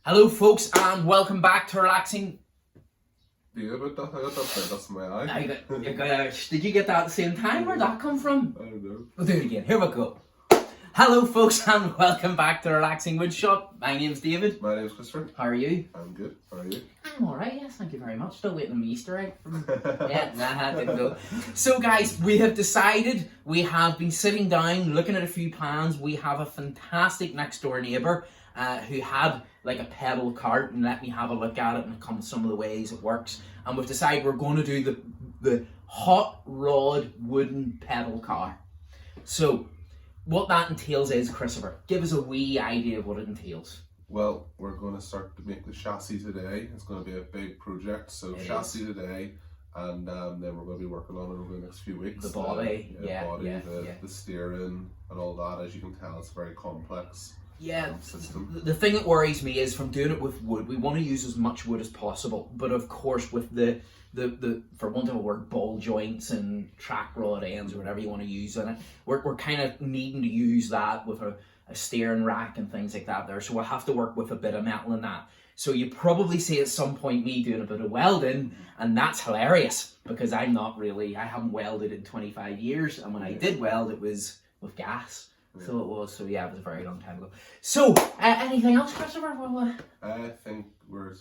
Hello folks and welcome back to Relaxing. Yeah, but I got that that's my eye. Did you get that at the same time? Where'd that come from? I don't know. We'll do it again. Here we go. Hello folks and welcome back to Relaxing Woodshop. My name's David. My name's Christopher. How are you? I'm good. How are you? I'm alright, yes, thank you very much. Still waiting on the Easter egg from... didn't go. So guys, we have decided, we have been sitting down, looking at a few plans. We have a fantastic next door neighbour who had like a pedal cart and let me have a look at it and come some of the ways it works. And we've decided we're going to do the hot rod wooden pedal car. So what that entails is, Christopher, give us a wee idea of what it entails. Well, we're going to start to make the chassis today. It's going to be a big project. So chassis today, and then we're going to be working on it over the next few weeks. The body, the steering and all that. As you can tell, it's a very complex system. The thing that worries me is from doing it with wood, we want to use as much wood as possible, but of course with the for want of a word, ball joints and track rod ends or whatever you want to use in it, we're kind of needing to use that with a steering rack and things like that there, so we'll have to work with a bit of metal in that. So you probably see at some point me doing a bit of welding, and that's hilarious because I haven't welded in 25 years, and when I did weld it was with gas. So it was a very long time ago. So, anything else, Christopher? I think we're,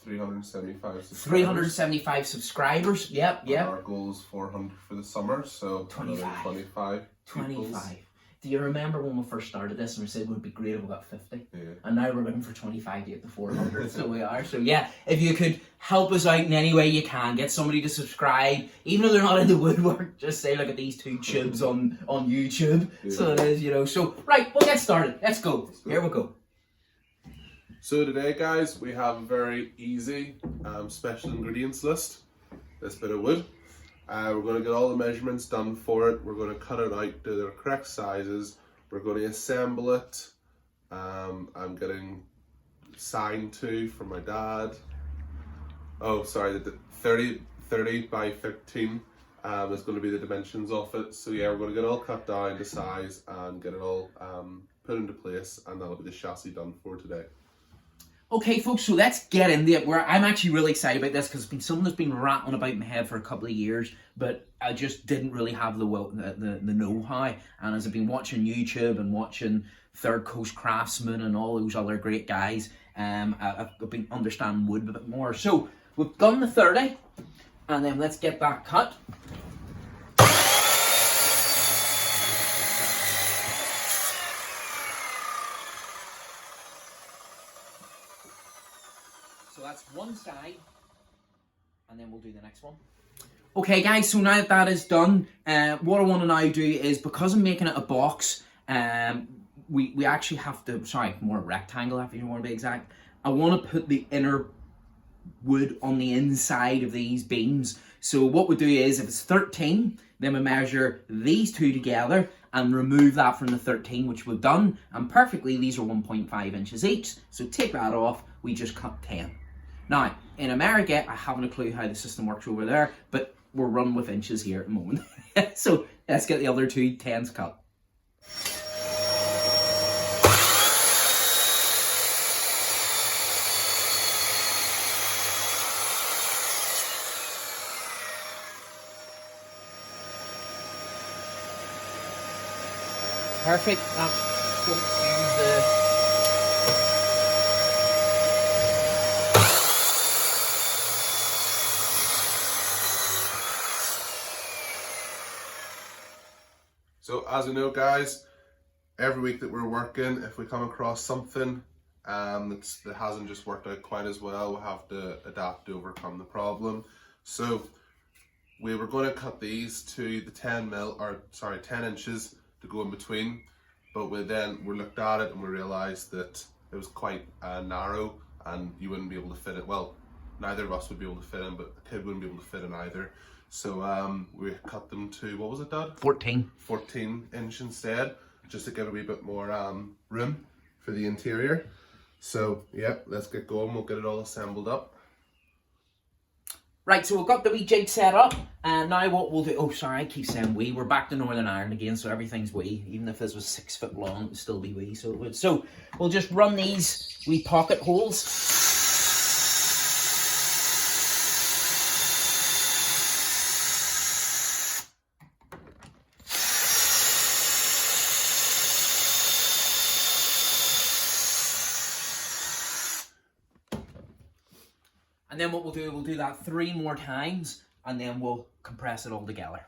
375 subscribers? 375 subscribers, yep. Our goal is 400 for the summer, so 25. Pupils. Do you remember when we first started this and we said it would be great if we got 50? Yeah. And now we're looking for 25 to get to 400, so we are. So yeah, if you could help us out in any way you can, get somebody to subscribe, even if they're not into woodwork, just say, look at these two tubes on YouTube. Yeah. So it is, So, right, we'll get started. Let's go. Here we go. So today, guys, we have a very easy special ingredients list. This bit of wood. We're going to get all the measurements done for it. We're going to cut it out to the correct sizes. We're going to assemble it. I'm getting signed to from my dad. Oh, sorry, the 30 by 13 is going to be the dimensions of it. So yeah, we're going to get it all cut down to size and get it all put into place, and that'll be the chassis done for today. Okay, folks, so let's get into it. I'm actually really excited about this because it's been something that's been rattling about in my head for a couple of years, but I just didn't really have the know-how. And as I've been watching YouTube and watching Third Coast Craftsman and all those other great guys, I've been understanding wood a bit more. So we've done the 30, and then let's get that cut. So that's one side, and then we'll do the next one. Okay guys, so now that is done, what I want to now do is, because I'm making it a box, we actually have to, more rectangle if you want to be exact. I want to put the inner wood on the inside of these beams. So what we do is, if it's 13, then we measure these two together and remove that from the 13, which we've done, and perfectly these are 1.5 inches each. So take that off, we just cut 10. Now, in America, I haven't a clue how the system works over there, but we're running with inches here at the moment. So let's get the other two 10s cut. Perfect. So as you know, guys, every week that we're working, if we come across something that hasn't just worked out quite as well, we'll have to adapt to overcome the problem. So we were going to cut these to the 10 inches to go in between, but we looked at it and we realised that it was quite narrow and you wouldn't be able to fit it. Well, neither of us would be able to fit in, but the kid wouldn't be able to fit in either. So we cut them to, what was it, Dad? 14. 14 inch instead, just to give a wee bit more room for the interior. So yeah, let's get going. We'll get it all assembled up. Right, so we've got the wee jig set up, and now what we'll do... Oh, sorry, I keep saying we. We're back to Northern Ireland again, so everything's wee. Even if this was 6 foot long, it would still be wee, so it would. So we'll just run these wee pocket holes. And then what we'll do that 3 more times, and then we'll compress it all together.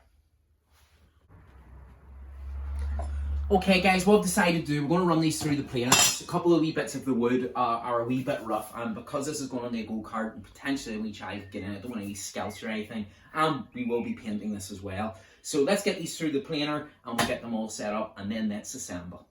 Okay guys, what I've decided to do, we're going to run these through the planer. A couple of wee bits of the wood are a wee bit rough, and because this is going on a go-kart and potentially a wee child get in it, I don't want any scalps or anything, and we will be painting this as well. So let's get these through the planer, and we'll get them all set up, and then let's assemble.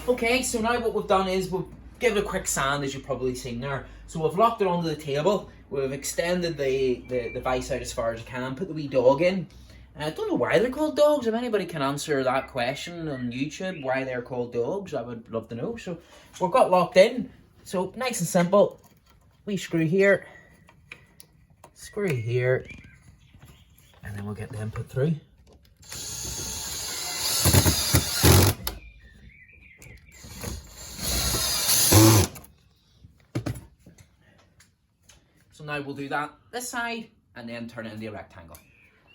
Okay, so now what we've done is we've given it a quick sand, as you've probably seen there. So we've locked it onto the table, we've extended the vice out as far as I can, put the wee dog in. I don't know why they're called dogs. If anybody can answer that question on YouTube, why they're called dogs, I would love to know. So we've got locked in, so nice and simple. Wee screw here, and then we'll get them put through. So now we'll do that this side and then turn it into a rectangle.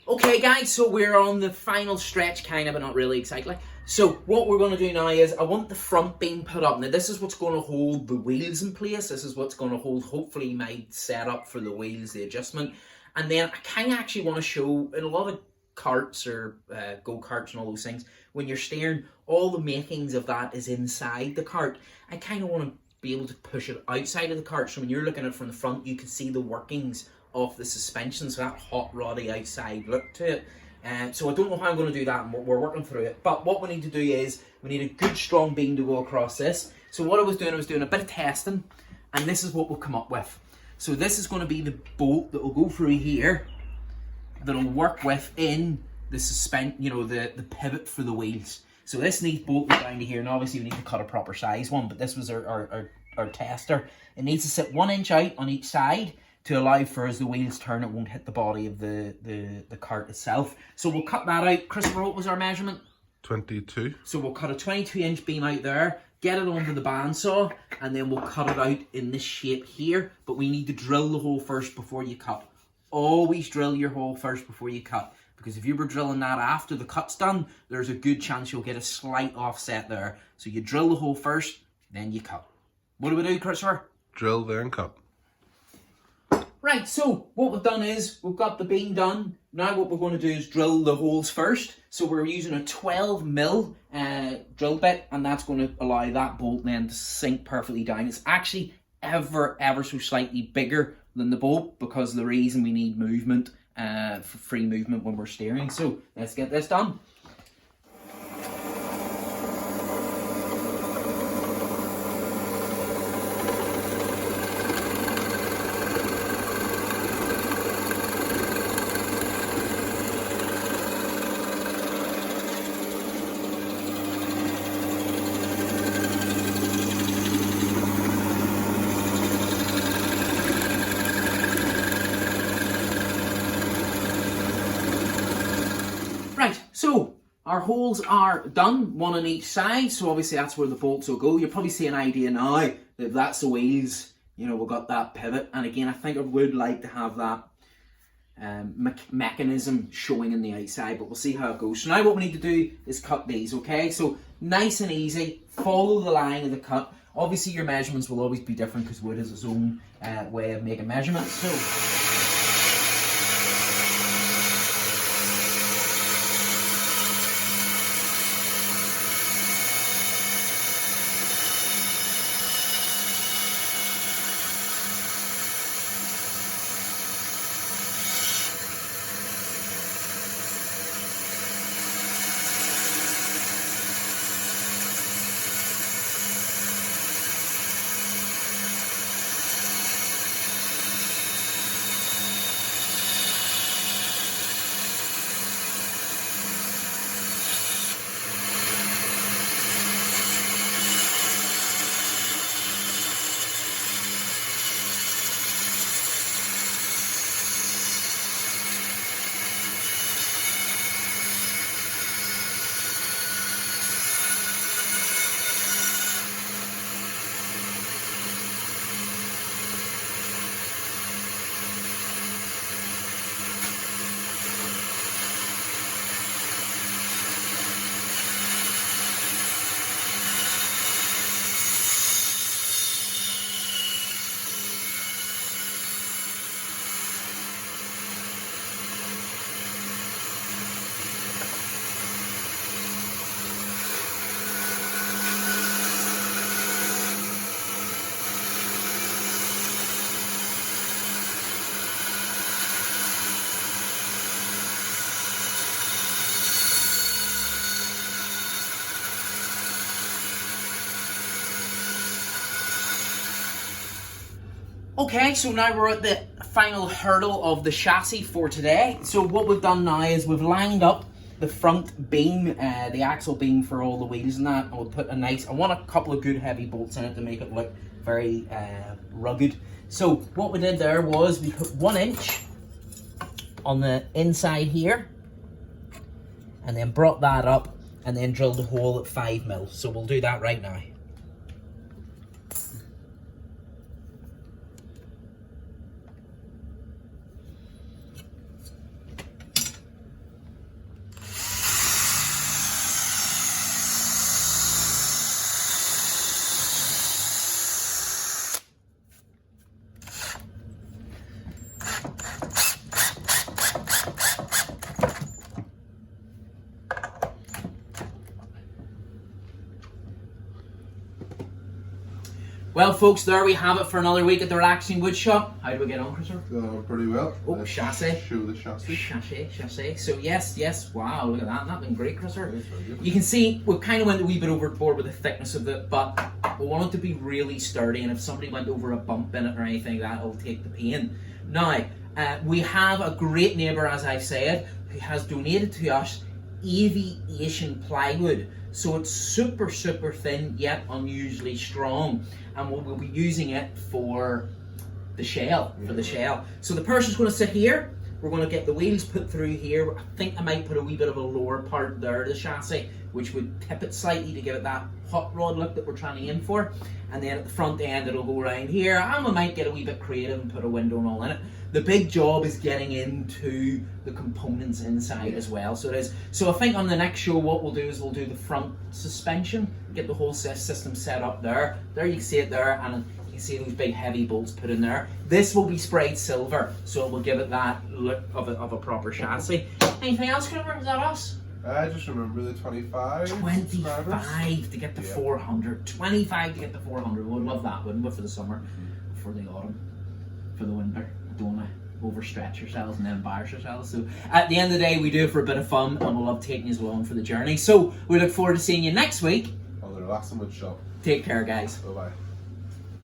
Okay guys, so we're on the final stretch kind of, but not really exactly. So what we're going to do now is I want the front beam put up. Now this is what's going to hold the wheels in place. This is what's going to hold hopefully my setup for the wheels, the adjustment. And then I kind of actually want to show in a lot of karts or go-karts and all those things, when you're steering, all the makings of that is inside the cart. I kind of want to be able to push it outside of the cart, so when you're looking at it from the front you can see the workings of the suspension, so that hot roddy outside look to it. So I don't know how I'm going to do that, and we're working through it, but what we need to do is we need a good strong beam to go across this. So what I was doing a bit of testing, and this is what we'll come up with. So this is going to be the bolt that will go through here, that'll work within the the pivot for the wheels. So this needs bolted down to here, and obviously we need to cut a proper size one, but this was our tester. It needs to sit 1 inch out on each side to allow for, as the wheels turn, it won't hit the body of the cart itself. So we'll cut that out. Christopher, what was our measurement? 22. So we'll cut a 22-inch beam out there, get it onto the bandsaw, and then we'll cut it out in this shape here, but we need to drill the hole first before you cut. Always drill your hole first before you cut, because if you were drilling that after the cut's done, there's a good chance you'll get a slight offset there. So you drill the hole first, then you cut. What do we do, Christopher? Drill, then cut. Right, so what we've done is we've got the beam done. Now what we're going to do is drill the holes first. So we're using a 12mm drill bit, and that's going to allow that bolt then to sink perfectly down. It's actually ever so slightly bigger than the bolt, because of the reason we need movement, for free movement when we're steering. So let's get this done. Right, so our holes are done, 1 on each side, so obviously that's where the bolts will go. You'll probably see an idea now that that's the wheels, we've got that pivot, and again I think I would like to have that mechanism showing in the outside, but we'll see how it goes. So now what we need to do is cut these, okay? So nice and easy, follow the line of the cut. Obviously your measurements will always be different because wood has its own way of making measurements. So Okay, so now we're at the final hurdle of the chassis for today. So what we've done now is we've lined up the front beam, the axle beam for all the wheels and that, and we'll put I want a couple of good heavy bolts in it to make it look very rugged. So what we did there was we put 1 inch on the inside here, and then brought that up and then drilled a hole at 5 mil. So we'll do that right now. Well, folks, there we have it for another week at the Relaxing Wood Shop. How do we get on, Christopher? Pretty well. Oh, chassis. Show the chassis. Chassis. So yes. Wow, look at that. That's been great, Christopher. You can see we kind of went a wee bit overboard with the thickness of it, but we want it to be really sturdy. And if somebody went over a bump in it or anything, that'll take the pain. Now, we have a great neighbour, as I've said, who has donated to us aviation plywood. So it's super thin yet unusually strong, and we'll be using it for the shell. So the person's going to sit here. We're going to get the wheels put through here. I think I might put a wee bit of a lower part there to the chassis, which would tip it slightly to give it that hot rod look that we're trying to aim for. And then at the front end it'll go around here, and we might get a wee bit creative and put a window and all in it. The big job is getting into the components inside as well. So it is. So I think on the next show what we'll do is we'll do the front suspension, get the whole system set up there. There you can see it there, and you can see those big heavy bolts put in there. This will be sprayed silver, so it will give it that look of a proper chassis. Anything else, Clipper? Is that us? I just remember the 25. 25 to get the 400. 25 to get the 400. We would love that, wouldn't we, for the summer, for the autumn, for the winter. Don't want to overstretch yourselves and then embarrass yourselves. So at the end of the day, we do it for a bit of fun, and we'll love taking you along for the journey. So we look forward to seeing you next week On the Relaxing Wood Shop. Take care, guys. Bye bye.